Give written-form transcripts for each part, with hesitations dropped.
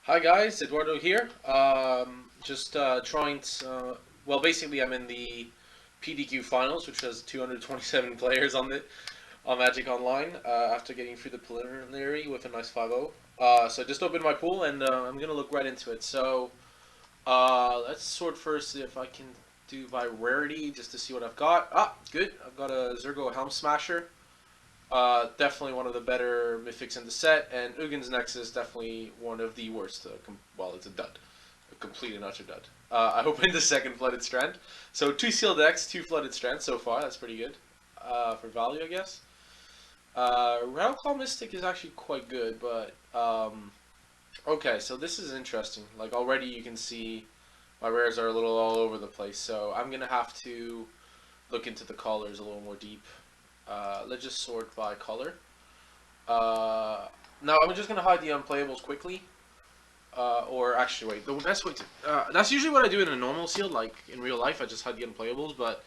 Hi guys, Eduardo here. Just trying to, well, basically I'm in the PTQ Finals, which has 227 players on it on Magic Online. After getting through the preliminary with a nice 5-0. So just opened my pool and I'm gonna look right into it. So let's sort first if I can do by rarity just to see what I've got. Ah, good. I've got a Zergo Helm Smasher. Definitely one of the better mythics in the set, and Ugin's Nexus definitely one of the worst. Well, it's a dud, a complete and utter dud. I opened the second Flooded Strand, so two sealed decks, two Flooded Strands so far. That's pretty good for value, I guess. Railclaw Mystic is actually quite good, but okay. So this is interesting. Like already, you can see my rares are a little all over the place. So I'm gonna have to look into the colors a little more deep. Let's just sort by color. Now I'm just gonna hide the unplayables quickly. Or actually, wait. The best way to that's usually what I do in a normal sealed. Like in real life, I just hide the unplayables. But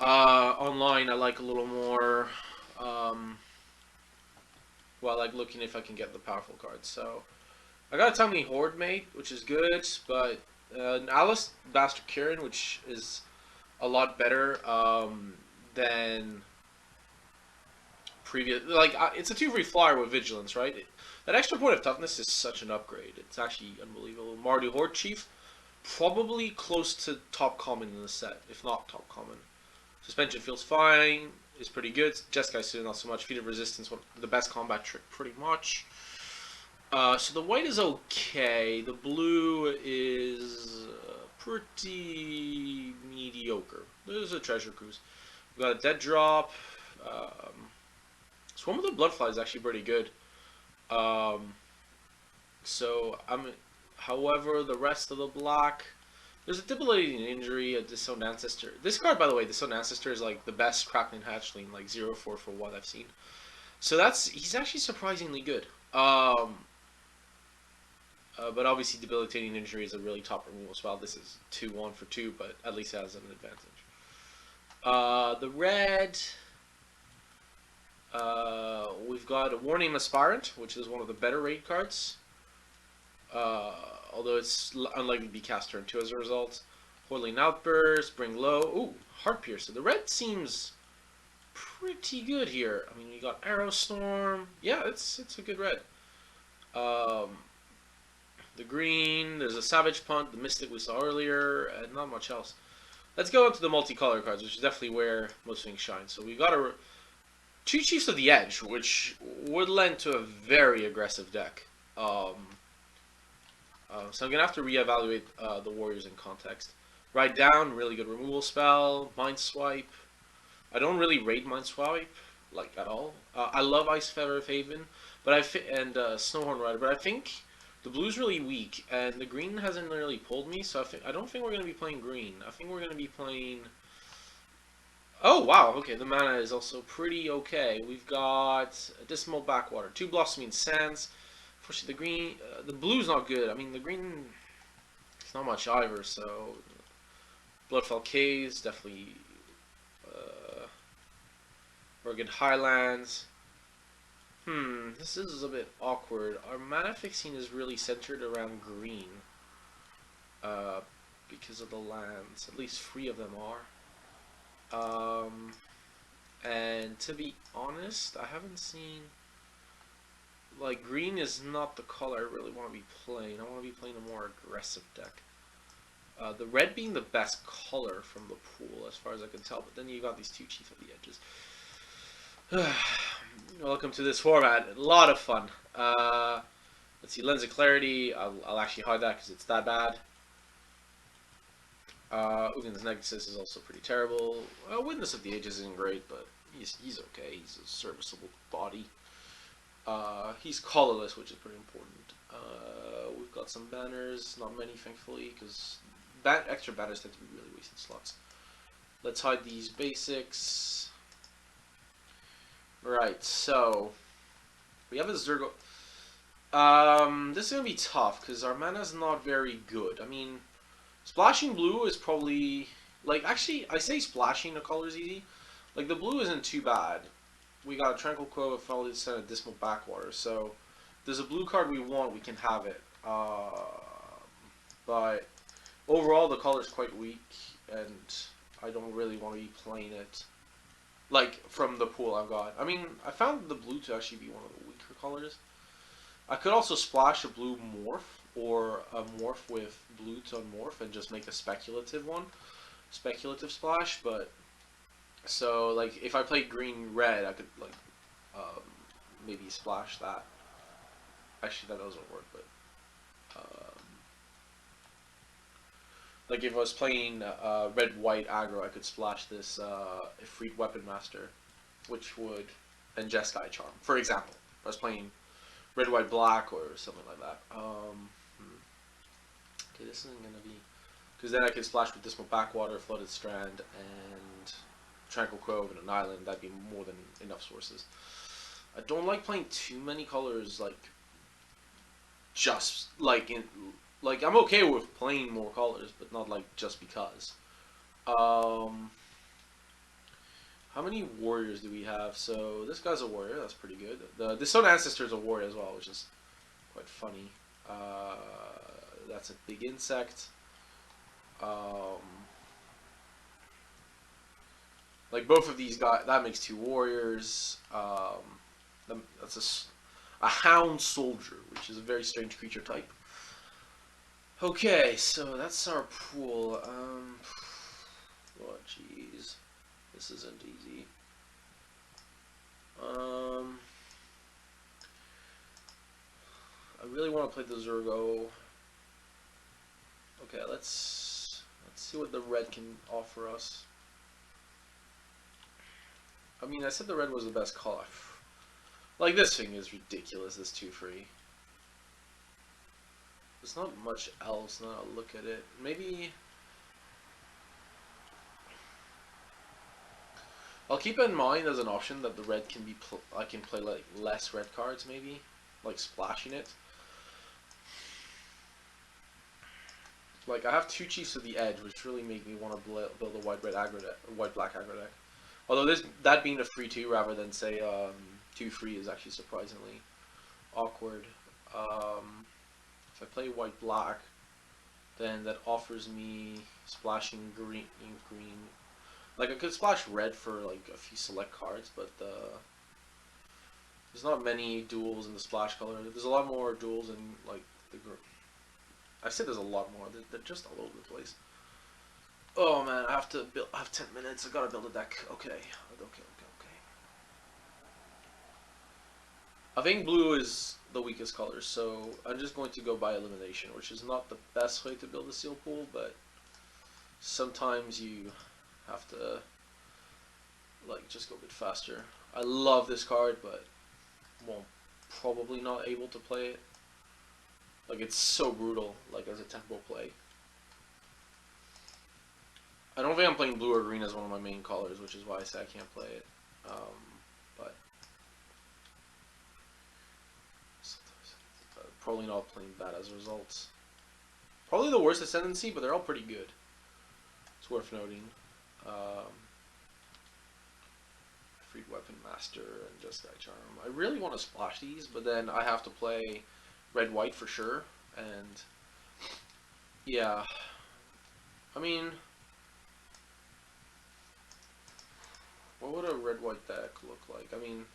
online, I like a little more. Well, like looking if I can get the powerful cards. So I got a Tiny Horde Mate, which is good, but an Alice Bastard Kieran, which is a lot better than previous. Like it's a 2-3 flyer with vigilance, right? That extra point of toughness is such an upgrade. It's actually unbelievable. Mardu Horde Chief, probably close to top common in the set, if not top common. Suspension feels fine. Is pretty good. Jeskai Suit not so much. Feat of Resistance, one the best combat trick, pretty much. So the white is okay. The blue is pretty mediocre. There's a Treasure Cruise. We've got a Dead Drop. Swarm of the Bloodfly is actually pretty good. Um, so however, the rest of the block, there's a debilitating injury, a Disowned Ancestor. This card, by the way, Disowned Ancestor is like the best Crackling Hatchling, like 0-4 for what I've seen. So he's actually surprisingly good. But obviously, debilitating injury is a really top removal spell. This is 2-1 for 2, but at least it has an advantage. The red. We've got a Warning Aspirant, which is one of the better raid cards. Although it's unlikely to be cast turn 2 as a result. Whirling Outburst, Bring Low. Ooh, Heart Piercer. The red seems pretty good here. I mean, we got Arrow Storm. Yeah, it's a good red. The green, there's a Savage Punt, the Mystic we saw earlier, and not much else. Let's go into the multicolor cards, which is definitely where most things shine. So we got two Chiefs of the Edge, which would lend to a very aggressive deck. So I'm going to have to reevaluate the Warriors in context. Ride Down, really good removal spell. Mind Swipe. I don't really raid Mind Swipe, like, at all. I love Ice Feather of Haven, but and Snowhorn Rider, but I think the blue's really weak, and the green hasn't really pulled me, so I don't think we're going to be playing green. I think we're going to be playing... Oh, wow, okay, the mana is also pretty okay. We've got a Dismal Backwater, 2 Blossoming Sands. Unfortunately, the green... the blue's not good. I mean, the green... It's not much either, so... Bloodfell Caves, definitely... Rugged Highlands... this is a bit awkward. Our mana fixing is really centered around green. Because of the lands. At least 3 of them are. And to be honest, I haven't seen... Like, green is not the color I really want to be playing. I want to be playing a more aggressive deck. The red being the best color from the pool, as far as I can tell. But then you got these 2 Chief of the Edges. Welcome to this format. A lot of fun. Let's see, Lens of Clarity. I'll actually hide that because it's that bad. Ugin's Nexus is also pretty terrible. Witness of the Ages isn't great, but he's okay. He's a serviceable body. He's colorless, which is pretty important. We've got some banners. Not many, thankfully, because extra banners tend to be really wasted slots. Let's hide these basics. Right, so we have a Zergo. This is gonna be tough because our mana's not very good. I mean, splashing blue is probably like actually I say splashing the color is easy. Like the blue isn't too bad. We got a Tranquil Crow, followed instead of Dismal Backwater. So if there's a blue card we want, we can have it. But overall, the color is quite weak, and I don't really want to be playing it. Like, from the pool I've got. I mean, I found the blue to actually be one of the weaker colors. I could also splash a blue morph, or a morph with blue to unmorph, and just make a speculative one. Speculative splash, but... So, like, if I played green-red, I could, like, um, maybe splash that. Actually, that doesn't work, but... like, if I was playing red-white aggro, I could splash this Ifrit Weapon Master, which would... and Jeskai Charm, for example. If I was playing red, white, black, or something like that. Okay, this isn't gonna be... Because then I could splash with Dismal Backwater, Flooded Strand, and Tranquil Cove, and an island. That'd be more than enough sources. I don't like playing too many colors, like... Just, like, in... Like, I'm okay with playing more colors, but not, like, just because. How many warriors do we have? So, this guy's a warrior, that's pretty good. The Stone Ancestor is a warrior as well, which is quite funny. That's a big insect. Like both of these guys, that makes 2 warriors. That's a hound soldier, which is a very strange creature type. Okay, so that's our pool. Oh jeez, this isn't easy. I really want to play the Zurgo. Okay, let's see what the red can offer us. I mean, I said the red was the best color. Like, this thing is ridiculous, this 2-free. There's not much else, now I'll look at it. Maybe... I'll keep in mind as an option that the red can be... I can play, like, less red cards, maybe. Like, splashing it. Like, I have 2 Chiefs of the Edge, which really make me want to build a white-red aggro deck, white-black aggro deck. Although that being a free 2 rather than, say, 2 free is actually surprisingly awkward. If I play white-black, then that offers me splashing green. Like, I could splash red for, like, a few select cards, but there's not many duels in the splash color. There's a lot more duels in, like, the group. I said there's a lot more. They're just all over the place. Oh man, I have to build. I have 10 minutes. I gotta build a deck. Okay. I think blue is the weakest color, so I'm just going to go by elimination, which is not the best way to build a seal pool, but sometimes you have to, like, just go a bit faster. I love this card, but won't probably not able to play it. Like, it's so brutal, like, as a tempo play. I don't think I'm playing blue or green as one of my main colors, which is why I say I can't play it. But probably not playing bad as a result. Probably the worst ascendancy, but they're all pretty good. It's worth noting. Freed Weapon Master and Just Guy Charm. I really want to splash these, but then I have to play red-white for sure. And yeah, I mean, what would a red-white deck look like? I mean,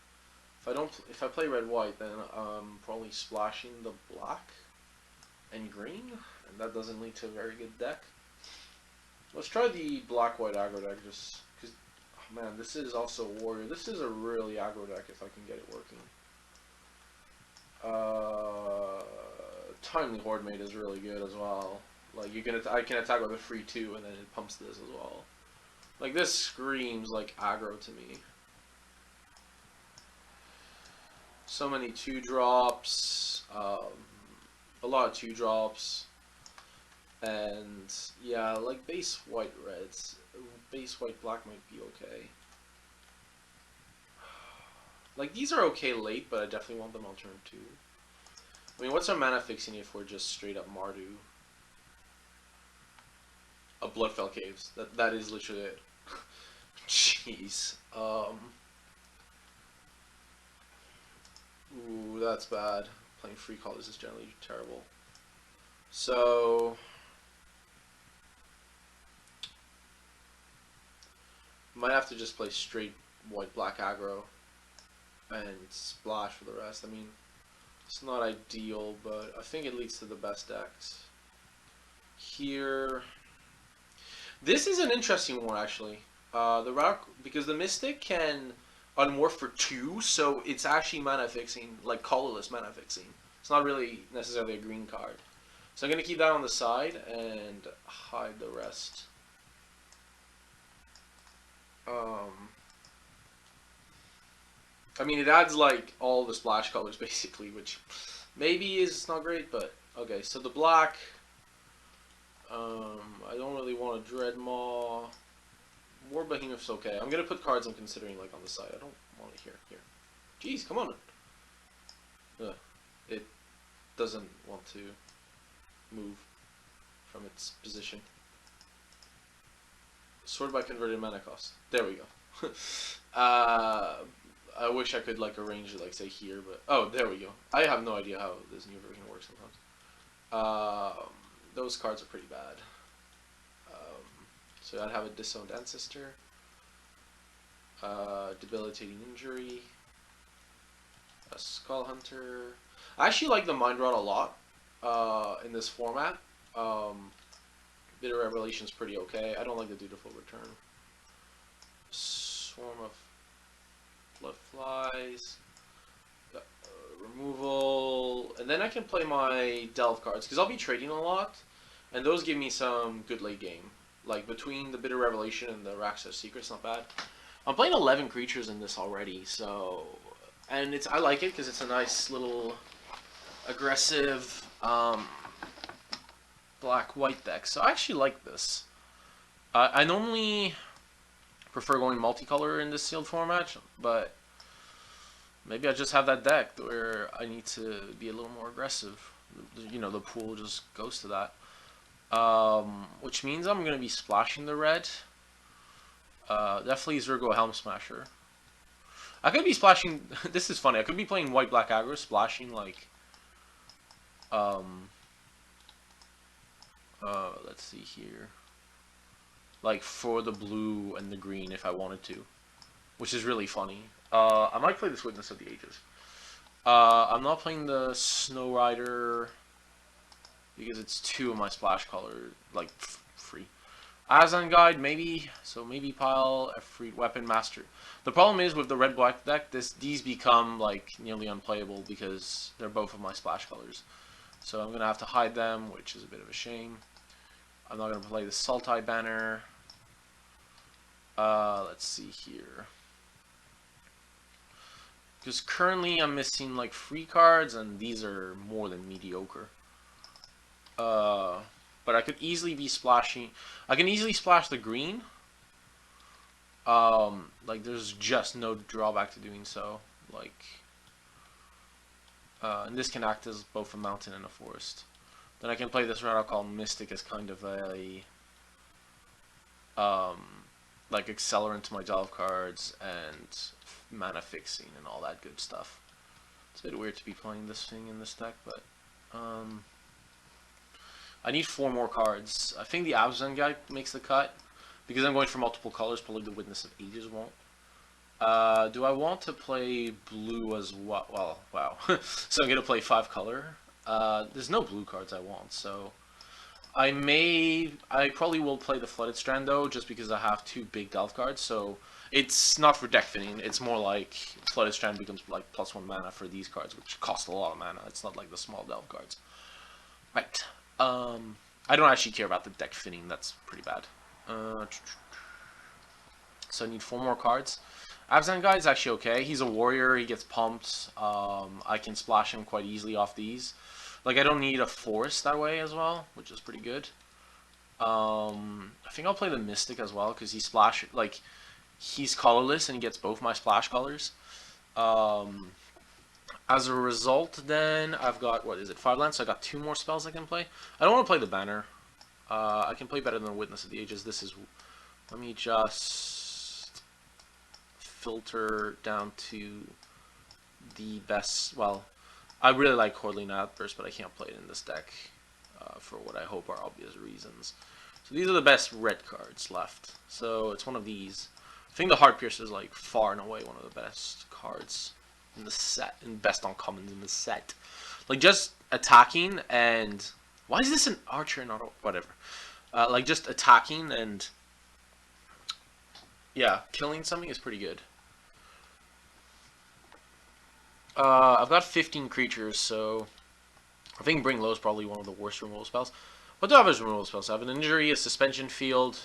if I play red-white, then I'm probably splashing the black and green, and that doesn't lead to a very good deck. Let's try the black-white aggro deck, just because, oh man, this is also warrior. This is a really aggro deck if I can get it working. Timely Hordemate is really good as well. Like, I can attack with a free 2, and then it pumps this as well. Like, this screams like aggro to me. So many 2-drops, a lot of 2-drops, and yeah, like base white reds, base white black might be okay. Like, these are okay late, but I definitely want them on turn 2. I mean, what's our mana fixing if we're just straight up Mardu? A Bloodfell Caves. That is literally it. Jeez. Ooh, that's bad. Playing free colors is generally terrible. So might have to just play straight white black aggro and splash for the rest. I mean, it's not ideal, but I think it leads to the best decks. Here, this is an interesting one actually. The rock, because the Mystic can unmorph for 2, so it's actually mana fixing, like colorless mana fixing. It's not really necessarily a green card. So I'm gonna keep that on the side and hide the rest. I mean, it adds like all the splash colors basically, which maybe is not great, but okay. So the black, I don't really want a Dreadmaw. War Behemoth's okay. I'm gonna put cards I'm considering like on the side. I don't want it here. Here, jeez, come on. It doesn't want to move from its position. Sorted by converted mana cost. There we go. I wish I could like arrange it like say here, but oh, there we go. I have no idea how this new version works sometimes. Those cards are pretty bad. So I'd have a Disowned Ancestor, Debilitating Injury, a Skull Hunter. I actually like the Mind Rot a lot in this format. Bitter Revelation's pretty okay. I don't like the Dutiful Return. Swarm of Blood Flies. Removal. And then I can play my Delve cards, because I'll be trading a lot, and those give me some good late game. Like, between the Bitter Revelation and the Raxos Secret's not bad. I'm playing 11 creatures in this already, so... And it's I like it, because it's a nice little aggressive black-white deck. So I actually like this. I normally prefer going multicolor in this sealed format, but maybe I just have that deck where I need to be a little more aggressive. You know, the pool just goes to that. Which means I'm going to be splashing the red. Definitely Zergo Helm Smasher. I could be splashing... This is funny. I could be playing white-black aggro, splashing, like... let's see here. Like, for the blue and the green if I wanted to. Which is really funny. I might play this Witness of the Ages. I'm not playing the Snow Rider because it's 2 of my splash color, like, free. Azan Guide, maybe. So maybe pile a free Weapon Master. The problem is with the red-black deck, these become, like, nearly unplayable because they're both of my splash colors. So I'm going to have to hide them, which is a bit of a shame. I'm not going to play the Sultai Banner. Let's see here. Because currently I'm missing like free cards, and these are more than mediocre. But I could easily be splashing. I can easily splash the green. Like there's just no drawback to doing so. Like, and this can act as both a mountain and a forest. Then I can play this route I'll call Mystic as kind of a like accelerant to my Delve cards and mana fixing and all that good stuff. It's a bit weird to be playing this thing in this deck, but I need 4 more cards. I think the Abzan guy makes the cut because I'm going for multiple colors. Probably the Witness of Ages won't. Do I want to play blue as well? Well, wow. So I'm gonna play 5 color. There's no blue cards I want, so I probably will play the Flooded Strand though, just because I have 2 big Delve cards. So it's not for deck thinning. It's more like Flooded Strand becomes like +1 mana for these cards, which cost a lot of mana. It's not like the small Delve cards. Right. I don't actually care about the deck thinning. That's pretty bad. So I need 4 more cards. Abzan guy is actually okay. He's a warrior. He gets pumped. I can splash him quite easily off these. Like, I don't need a forest that way as well, which is pretty good. I think I'll play the Mystic as well, because he's colorless and he gets both my splash colors. As a result, then, I've got, 5 lands? So I got 2 more spells I can play. I don't want to play the Banner. I can play better than Witness of the Ages. Let me just filter down to the best, well, I really like Hordling Outburst, but I can't play it in this deck. for what I hope are obvious reasons. So these are the best red cards left. So it's one of these. I think the Heart Piercer is like far and away one of the best cards in the set, and best uncommons in the set. Like just attacking and why is this an archer and not a, whatever? Like just attacking and yeah, killing something is pretty good. I've got 15 creatures, so I think Bring Low is probably one of the worst removal spells. What do I have as removal spells? I have an injury, a suspension field.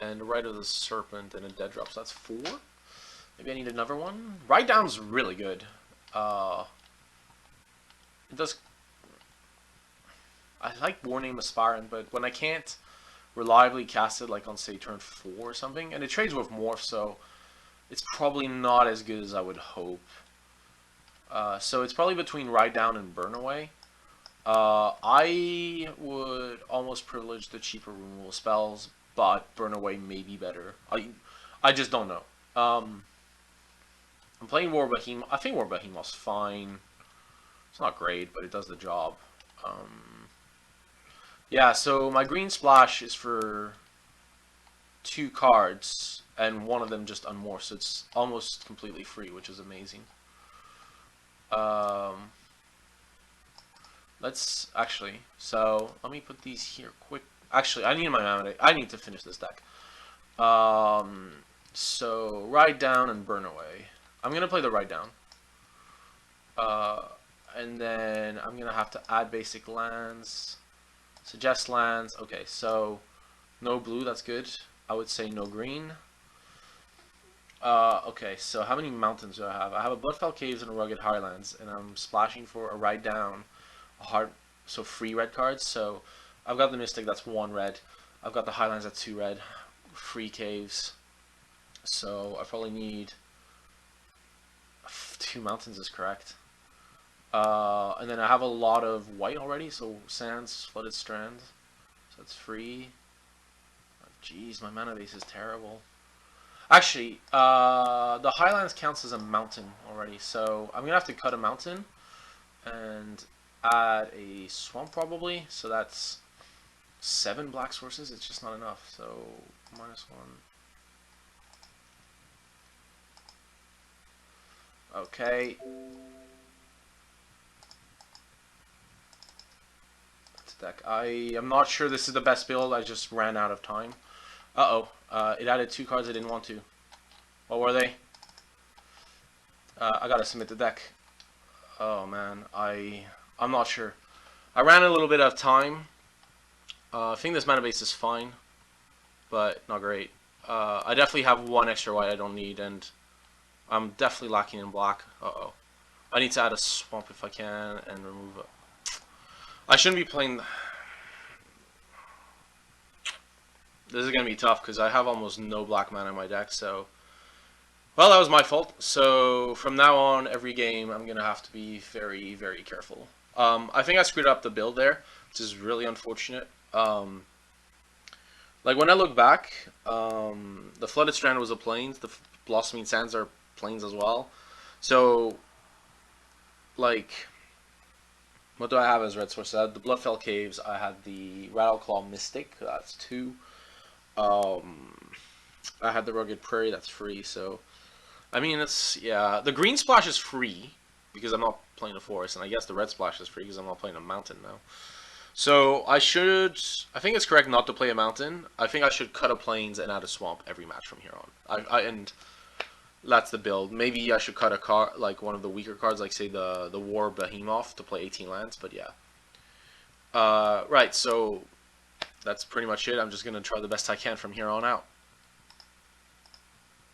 And Rite of the Serpent and a dead drop, so that's 4. Maybe I need another one. Ride Down's really good. It does. I like Warning Aspirant, but when I can't reliably cast it, like on say turn 4 or something, and it trades with Morph, so it's probably not as good as I would hope. So it's probably between Ride Down and Burn Away. I would almost privilege the cheaper removal spells, but Burn Away may be better. I just don't know. I'm playing War Behemoth. I think War Behemoth's fine. It's not great, but it does the job. Yeah, so my green splash is for 2 cards, and one of them just unmorphs, so it's almost completely free, which is amazing. Let's actually, so let me put these here quick. Actually, I need my mana. I need to finish this deck. So Ride Down and Burn Away. I'm gonna play the Ride Down. And then I'm gonna have to add basic lands, suggest lands. Okay, so no blue, that's good. I would say no green. Okay, so how many mountains do I have? I have a Bloodfell Caves and a Rugged Highlands, and I'm splashing for a Ride Down, a hard, so 3 red cards. So I've got the Mystic, that's 1 red. I've got the Highlands, that's 2 red. 3 caves. So I probably need 2 mountains is correct. And then I have a lot of white already, so Sands, Flooded Strand. So it's free. Jeez, my mana base is terrible. Actually, the Highlands counts as a mountain already, so I'm gonna have to cut a mountain and add a swamp probably. So that's 7 black sources. It's just not enough. So -1. Okay. That's deck. I am not sure this is the best build. I just ran out of time. It added 2 cards I didn't want to. What were they? I gotta submit the deck. Oh man, I'm not sure. I ran a little bit out of time. I think this mana base is fine, but not great. I definitely have 1 extra white I don't need, and I'm definitely lacking in black. I need to add a swamp if I can and remove it. I shouldn't be playing. This is going to be tough because I have almost no black mana in my deck, so. Well, that was my fault. So from now on, every game, I'm going to have to be very, very careful. I think I screwed up the build there, which is really unfortunate. Like when I look back, the Flooded Strand was a plains, the Blossoming Sands are plains as well. So, like, what do I have as red sources? I had the Bloodfell Caves, I had the Rattleclaw Mystic, that's 2. I had the Rugged Prairie, that's free, so, I mean, it's, yeah, the green splash is free, because I'm not playing a forest, and I guess the red splash is free, because I'm not playing a mountain now. So, I think it's correct not to play a mountain. I think I should cut a plains and add a swamp every match from here on. And that's the build. Maybe I should cut a card, like one of the weaker cards, like say the War Behemoth to play 18 lands, but yeah. Right, so that's pretty much it. I'm just going to try the best I can from here on out.